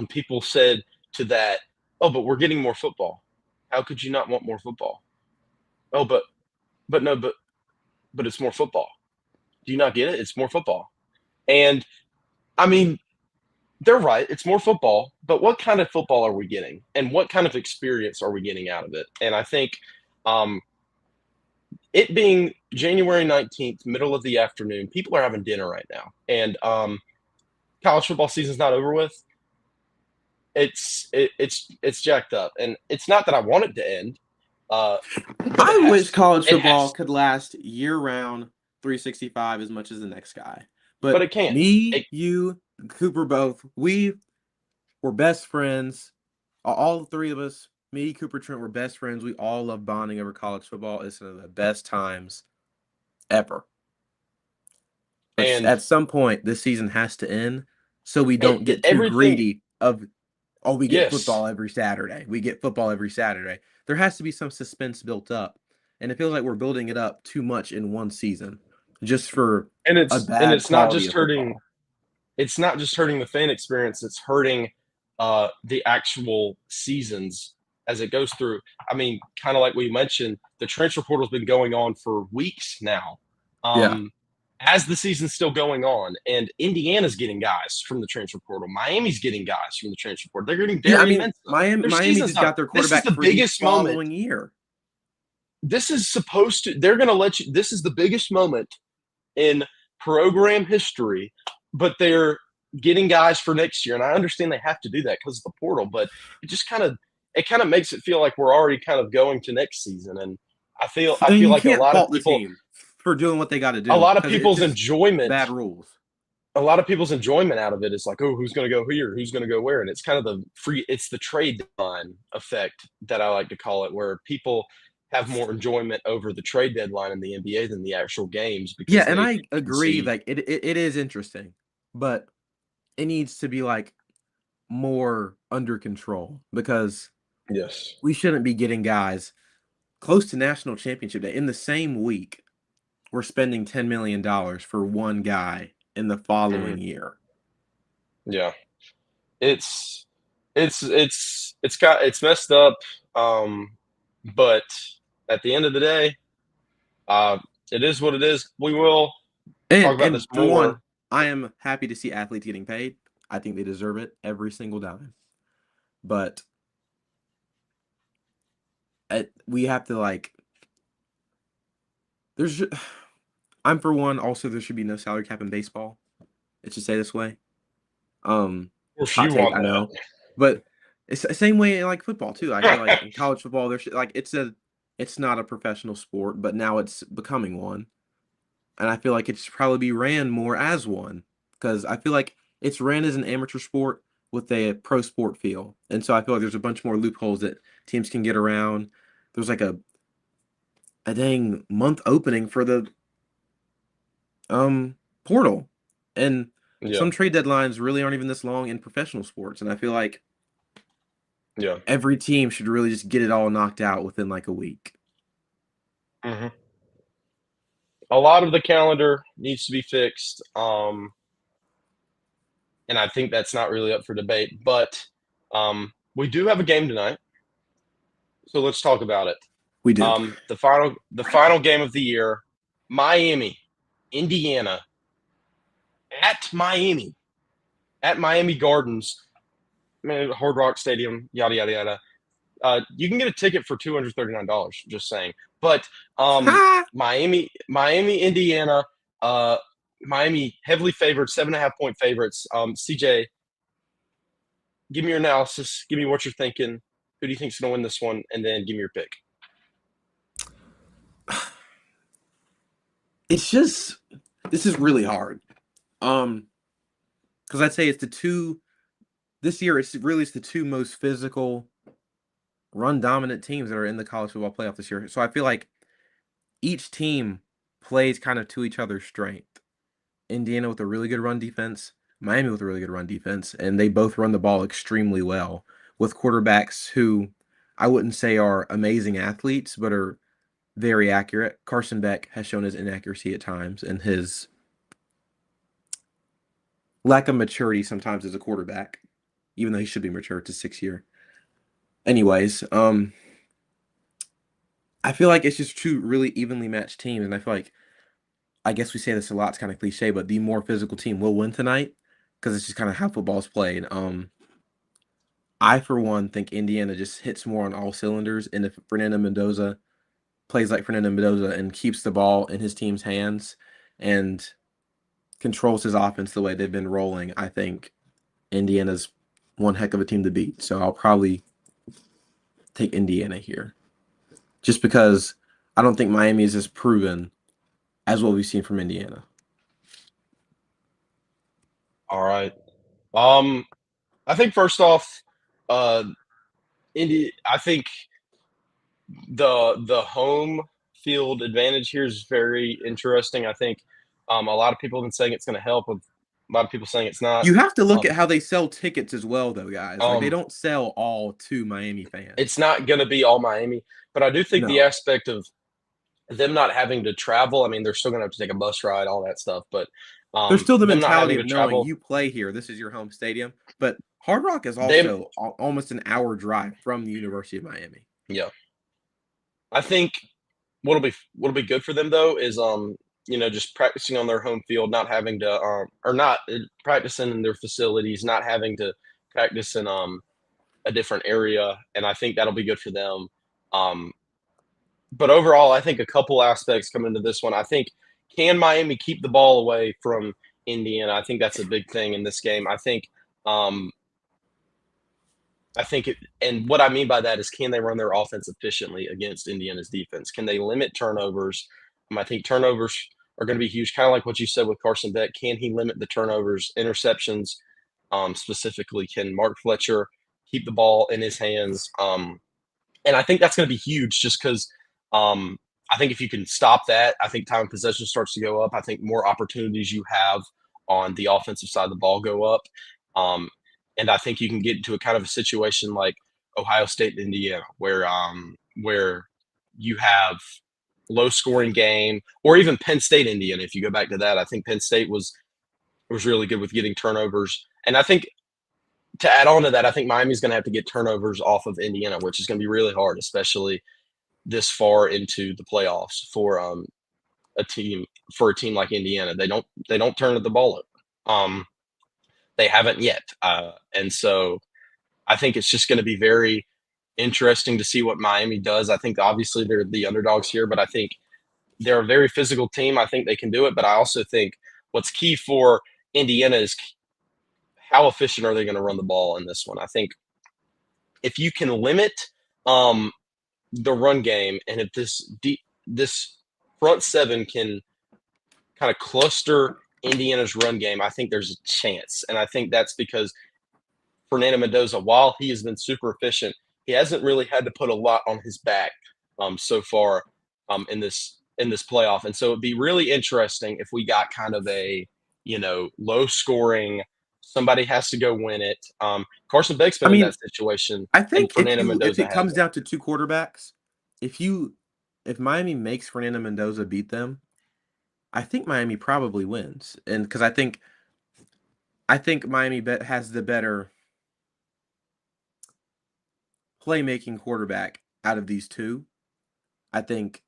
[SPEAKER 1] people said to that, "Oh, but we're getting more football. How could you not want more football?" Oh, but no, but it's more football. Do you not get it? It's more football. And I mean, they're right. It's more football, but what kind of football are we getting, and what kind of experience are we getting out of it? And I think um, it being January 19th, middle of the afternoon, people are having dinner right now, and college football season's not over with. It's jacked up, and it's not that I want it to end, but it
[SPEAKER 2] I
[SPEAKER 1] has
[SPEAKER 2] wish
[SPEAKER 1] to.
[SPEAKER 2] college
[SPEAKER 1] It
[SPEAKER 2] football
[SPEAKER 1] has to.
[SPEAKER 2] could last year round, 365 as much as the next guy.
[SPEAKER 1] But
[SPEAKER 2] But
[SPEAKER 1] it can't.
[SPEAKER 2] me,
[SPEAKER 1] It,
[SPEAKER 2] you, Cooper both, we were best friends. All three of us, me, Cooper, Trent, were best friends. We all love bonding over college football. It's one of the best times ever. But
[SPEAKER 1] and
[SPEAKER 2] at some point, this season has to end so we don't get too
[SPEAKER 1] everything.
[SPEAKER 2] greedy of, oh, we get
[SPEAKER 1] Yes,
[SPEAKER 2] football every Saturday. We get football every Saturday. There has to be some suspense built up. And it feels like we're building it up too much in one season just for
[SPEAKER 1] and
[SPEAKER 2] a
[SPEAKER 1] it's
[SPEAKER 2] bad
[SPEAKER 1] it's not
[SPEAKER 2] quality
[SPEAKER 1] just
[SPEAKER 2] of
[SPEAKER 1] hurting.
[SPEAKER 2] football.
[SPEAKER 1] It's not just hurting the fan experience. It's hurting the actual seasons as it goes through. I mean, kind of like we mentioned, the transfer portal's been going on for weeks now.
[SPEAKER 2] Yeah.
[SPEAKER 1] Um, as the season's still going on, and Indiana's getting guys from the transfer portal. Miami's getting guys from the transfer portal. They're getting
[SPEAKER 2] Yeah, I
[SPEAKER 1] Darian
[SPEAKER 2] mean,
[SPEAKER 1] Mensa.
[SPEAKER 2] Miami
[SPEAKER 1] Their
[SPEAKER 2] Miami
[SPEAKER 1] season's
[SPEAKER 2] just
[SPEAKER 1] not.
[SPEAKER 2] got their
[SPEAKER 1] This is
[SPEAKER 2] quarterback
[SPEAKER 1] the
[SPEAKER 2] for the
[SPEAKER 1] biggest moment.
[SPEAKER 2] following year.
[SPEAKER 1] This is supposed to. They're going to let you. This is the biggest moment in program history, but they're getting guys for next year, and I understand they have to do that because of the portal, but it just kind of makes it feel like we're already kind of going to next season, and I
[SPEAKER 2] And
[SPEAKER 1] feel
[SPEAKER 2] you
[SPEAKER 1] like
[SPEAKER 2] can't fault the team for doing what they got to
[SPEAKER 1] a
[SPEAKER 2] do
[SPEAKER 1] lot of
[SPEAKER 2] because it's
[SPEAKER 1] people's
[SPEAKER 2] just
[SPEAKER 1] enjoyment
[SPEAKER 2] bad rules.
[SPEAKER 1] a lot of people's enjoyment out of it is like, oh, who's going to go here? Who's going to go where? And it's kind of it's the trade deadline effect that I like to call it, where people have more enjoyment over the trade deadline in the NBA than the actual games
[SPEAKER 2] Yeah,
[SPEAKER 1] because
[SPEAKER 2] and
[SPEAKER 1] they
[SPEAKER 2] I
[SPEAKER 1] can
[SPEAKER 2] agree.
[SPEAKER 1] see,
[SPEAKER 2] Like it is interesting, but it needs to be like more under control because
[SPEAKER 1] yes.
[SPEAKER 2] we shouldn't be getting guys close to national championship day in the same week. We're spending $10 million for one guy in the
[SPEAKER 1] Mhm.
[SPEAKER 2] following year.
[SPEAKER 1] Yeah. It's it's messed up. But at the end of the day, uh, it is what it is. We will talk about
[SPEAKER 2] And
[SPEAKER 1] this
[SPEAKER 2] for
[SPEAKER 1] more.
[SPEAKER 2] one, I am happy to see athletes getting paid. I think they deserve it every single dime. But we have to like there's I'm for one also there should be no salary cap in baseball. It should stay this way.
[SPEAKER 1] Of course,
[SPEAKER 2] Hot
[SPEAKER 1] you
[SPEAKER 2] take,
[SPEAKER 1] want
[SPEAKER 2] I
[SPEAKER 1] that.
[SPEAKER 2] know. But it's the same way in like football too. I feel like in college football there's like it's not a professional sport, but now it's becoming one. And I feel like it should probably be ran more as one because I feel like it's ran as an amateur sport with a pro sport feel. And so I feel like there's a bunch more loopholes that teams can get around. There's like a dang month opening for the portal. And
[SPEAKER 1] Yeah,
[SPEAKER 2] some trade deadlines really aren't even this long in professional sports. And I feel like
[SPEAKER 1] yeah.
[SPEAKER 2] every team should really just get it all knocked out within like a week.
[SPEAKER 1] Hmm. A lot of the calendar needs to be fixed, and I think that's not really up for debate. But we do have a game tonight, so let's talk about it.
[SPEAKER 2] We do.
[SPEAKER 1] The final game of the year, Miami, Indiana, at Miami, at Miami Gardens, Hard Rock Stadium, yada yada yada. You can get a ticket for $239. Just saying, but Miami, Indiana, uh, Miami heavily favored, 7.5 point favorites. CJ, give me your analysis. Give me what you're thinking. Who do you think's going to win this one? And then give me your pick.
[SPEAKER 2] It's just this is really hard. Um, because I'd say it's the two this year. It's the two most physical, run dominant teams that are in the college football playoff this year. So I feel like each team plays kind of to each other's strength. Indiana with a really good run defense, Miami with a really good run defense, and they both run the ball extremely well with quarterbacks who I wouldn't say are amazing athletes, but are very accurate. Carson Beck has shown his inaccuracy at times and his lack of maturity sometimes as a quarterback, even though he should be mature to 6 year. Anyways, I feel like it's just two really evenly matched teams, and I feel like I guess we say this a lot. It's kind of cliche, but the more physical team will win tonight because it's just kind of how football's played. I for one think Indiana just hits more on all cylinders, and if Fernando Mendoza plays like Fernando Mendoza and keeps the ball in his team's hands and controls his offense the way they've been rolling, I think Indiana's one heck of a team to beat. So I'll probably take Indiana here, just because I don't think Miami is as proven as what we've seen from Indiana.
[SPEAKER 1] All right. Um, I think first off, uh, I think the home field advantage here is very interesting. I think a lot of people have been saying it's going to help. With a lot of people saying it's not.
[SPEAKER 2] You have to look
[SPEAKER 1] Um,
[SPEAKER 2] at how they sell tickets as well, though, guys. Like they
[SPEAKER 1] um,
[SPEAKER 2] don't sell all to Miami
[SPEAKER 1] it's
[SPEAKER 2] fans.
[SPEAKER 1] not going to be all Miami, but I do think the
[SPEAKER 2] No,
[SPEAKER 1] aspect of them not having to travel. I mean, they're still going to have to take a bus ride, all that stuff, but
[SPEAKER 2] there's still the
[SPEAKER 1] them not
[SPEAKER 2] mentality
[SPEAKER 1] having to
[SPEAKER 2] of knowing
[SPEAKER 1] travel,
[SPEAKER 2] you play here. This is your home stadium. But Hard Rock is
[SPEAKER 1] they
[SPEAKER 2] also almost an hour drive from the University of Miami.
[SPEAKER 1] yeah. I think what'll be good for them though is just practicing on their home field, not having to or not practicing in their facilities, not having to practice in a different area, and I think that'll be good for them. Um, but overall, I think a couple aspects come into this one. I think can Miami keep the ball away from Indiana. I think that's a big thing in this game. Um, I think it, and what I mean by that is, can they run their offense efficiently against Indiana's defense? Can they limit turnovers? I think turnovers are going to be huge, kind of like what you said with Carson Beck. Can he limit the turnovers, interceptions? Specifically, can Mark Fletcher keep the ball in his hands? And I think that's going to be huge just because I think if you can stop that, I think time of possession starts to go up. I think more opportunities you have on the offensive side of the ball go up. Um, and I think you can get into a kind of a situation like Ohio State and Indiana, where you have low scoring game, or even Penn State Indiana. If you go back to that, I think Penn State was really good with getting turnovers. And I think to add on to that, I think Miami's going to have to get turnovers off of Indiana, which is going to be really hard, especially this far into the playoffs a team a team like Indiana. They don't turn the ball over. They haven't yet, and so I think it's just going to be very interesting to see what Miami does. I think obviously they're the underdogs here, but I think they're a very physical team. I think they can do it, but I also think what's key for Indiana is how efficient are they going to run the ball in this one. I think if you can limit um, the run game, and if this front seven can kind of cluster Indiana's run game, I think there's a chance. And I think that's because Fernando Mendoza, while he has been super efficient, he hasn't really had to put a lot on his back so far in this playoff. And so it'd be really interesting if we got kind of a low scoring. Somebody has to go win it. Carson Beck's
[SPEAKER 2] I
[SPEAKER 1] been in
[SPEAKER 2] mean,
[SPEAKER 1] that situation,
[SPEAKER 2] I
[SPEAKER 1] and
[SPEAKER 2] think
[SPEAKER 1] Fernando
[SPEAKER 2] if
[SPEAKER 1] Mendoza
[SPEAKER 2] it comes
[SPEAKER 1] hasn't.
[SPEAKER 2] down to two quarterbacks, if Miami makes Fernando Mendoza beat them, I think Miami probably wins. And because I think Miami has the better playmaking quarterback out of these two. I think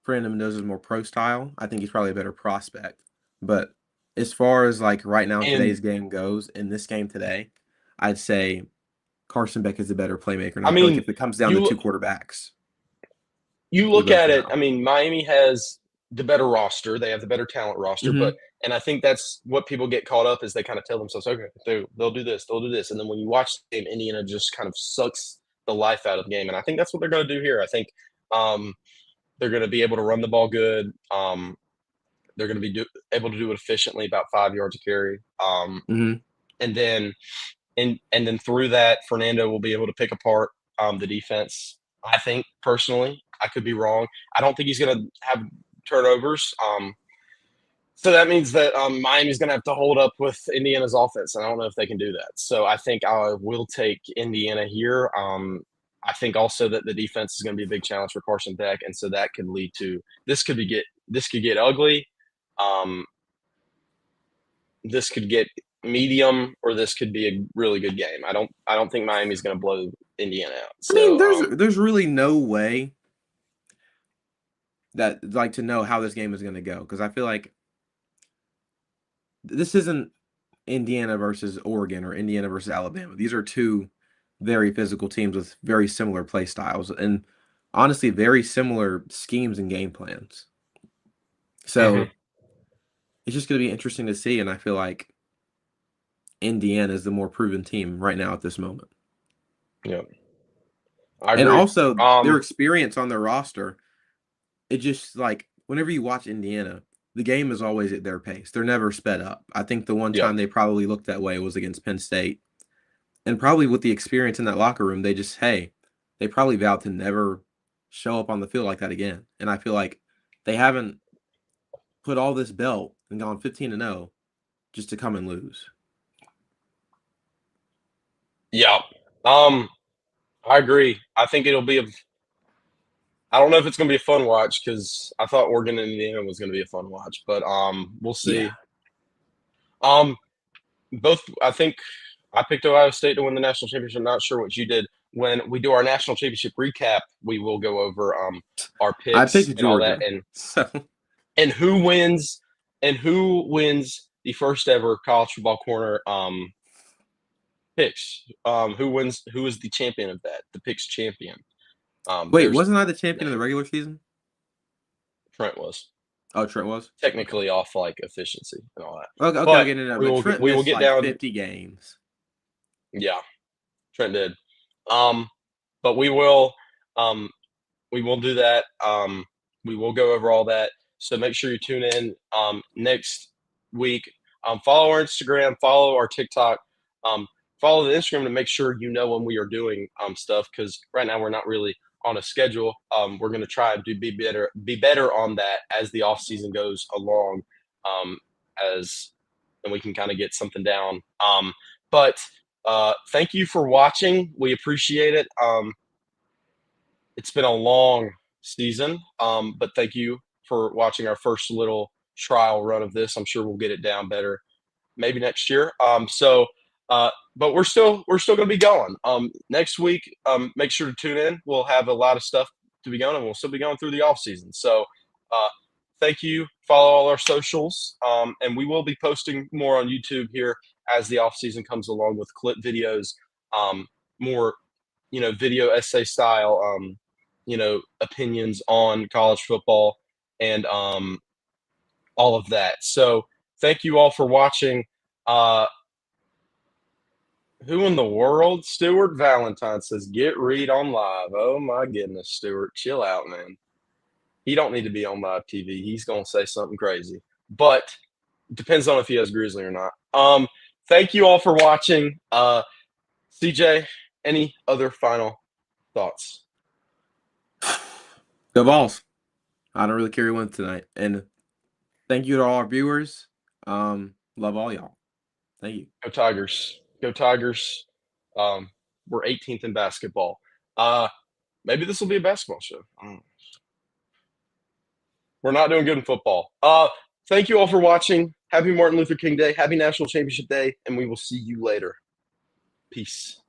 [SPEAKER 2] Fernando Mendoza is more pro style. I think he's probably a better prospect. But as far as like right now
[SPEAKER 1] And
[SPEAKER 2] today's game goes, in this game today, I'd say Carson Beck is the better playmaker. And
[SPEAKER 1] I
[SPEAKER 2] I feel like
[SPEAKER 1] mean,
[SPEAKER 2] if it comes down to
[SPEAKER 1] you
[SPEAKER 2] two quarterbacks,
[SPEAKER 1] you
[SPEAKER 2] we
[SPEAKER 1] look
[SPEAKER 2] both
[SPEAKER 1] at it. I
[SPEAKER 2] know.
[SPEAKER 1] mean, Miami has the better roster. They have the better talent roster. But
[SPEAKER 2] Hmm.
[SPEAKER 1] and I think that's what people get caught up is they kind of tell themselves, okay, they'll do this, they'll do this, and then when you watch the game, Indiana just kind of sucks the life out of the game. And I think that's what they're going to do here. I think um, they're going to be able to run the ball good. They're going to be able to do it efficiently, about 5 yards a carry.
[SPEAKER 2] Hmm.
[SPEAKER 1] And then and then through that, Fernando will be able to pick apart the defense. I think personally, I could be wrong. I don't think he's going to have turnovers. So that means that Miami's going to have to hold up with Indiana's offense. And I don't know if they can do that. So I think I will take Indiana here. I think also that the defense is going to be a big challenge for Carson Beck, and so that could lead to this could get ugly. Um, this could get medium, or this could be a really good game. I don't think Miami's going to blow Indiana out.
[SPEAKER 2] I mean,
[SPEAKER 1] So
[SPEAKER 2] there's really no way that like to know how this game is going to go because I feel like this isn't Indiana versus Oregon or Indiana versus Alabama. These are two very physical teams with very similar play styles and honestly very similar schemes and game plans.
[SPEAKER 1] mhm,
[SPEAKER 2] So it's just going to be interesting to see. And I feel like Indiana is the more proven team right now at this moment.
[SPEAKER 1] yeah, I
[SPEAKER 2] And
[SPEAKER 1] agree.
[SPEAKER 2] also their experience on their roster, it just like whenever you watch Indiana, the game is always at their pace. They're never sped up. I think the one
[SPEAKER 1] Yeah,
[SPEAKER 2] time they probably looked that way was against Penn State. And probably with the experience in that locker room, they probably vowed to never show up on the field like that again. And I feel like they haven't put all this belt and gone 15-0 just to come and lose.
[SPEAKER 1] yeah. I agree. I think it'll be a. I don't know if it's going to be a fun watch because I thought Oregon and Indiana was going to be a fun watch, but we'll
[SPEAKER 2] Yeah.
[SPEAKER 1] see. Um, both. I think I picked Ohio State to win the national championship. Not sure what you did. When we do our national championship recap, we will go over our
[SPEAKER 2] I
[SPEAKER 1] picks
[SPEAKER 2] picked
[SPEAKER 1] and all that,
[SPEAKER 2] Georgia. So
[SPEAKER 1] and who wins the first ever college football corner picks. Who is the champion of that? The picks champion.
[SPEAKER 2] wait,
[SPEAKER 1] There's
[SPEAKER 2] wasn't I the champion in the
[SPEAKER 1] name.
[SPEAKER 2] regular season?
[SPEAKER 1] Trent was.
[SPEAKER 2] Oh, Trent was? Okay.
[SPEAKER 1] technically off like efficiency and all that.
[SPEAKER 2] Okay, okay,
[SPEAKER 1] But
[SPEAKER 2] okay, no, no.
[SPEAKER 1] we
[SPEAKER 2] But
[SPEAKER 1] will
[SPEAKER 2] Trent
[SPEAKER 1] we will
[SPEAKER 2] missed
[SPEAKER 1] get
[SPEAKER 2] like
[SPEAKER 1] down.
[SPEAKER 2] 50 games.
[SPEAKER 1] Yeah, Trent did. Um, but um we will do that. We will go over all that. So make sure you tune in next week. Follow our Instagram, follow our TikTok, um, follow the Instagram to make sure you know when we are doing stuff. Because right now we're not really on a schedule. We're going to try to be better on that as the off season goes along, um, as and we can kind of get something down. But thank you for watching. We appreciate it. It's been a long season, but thank you for watching our first little trial run of this. I'm sure we'll get it down better maybe next year. But we're still going to be going. Next week, make sure to tune in. We'll have a lot of stuff to be going, and we'll still be going through the off season. So, uh, thank you. Follow all our socials, and we will be posting more on YouTube here as the off season comes along with clip videos, more video essay style, opinions on college football and all of that. So thank you all for watching. Uh, who in the world? Stuart Valentine says, get Reed on live. Oh my goodness, Stuart, chill out, man. He don't need to be on live TV. He's gonna say something crazy. But it depends on if he has Grizzly or not. Thank you all for watching. CJ, any other final thoughts?
[SPEAKER 2] Go Balls. I don't really care who wins tonight. And thank you to all our viewers. Love all y'all. Thank you.
[SPEAKER 1] Go Tigers. Go Tigers. Um, we're 18th in basketball. Maybe this will be a basketball show. We're not doing good in football. Thank you all for watching. Happy Martin Luther King Day. Happy National Championship Day. And we will see you later. Peace.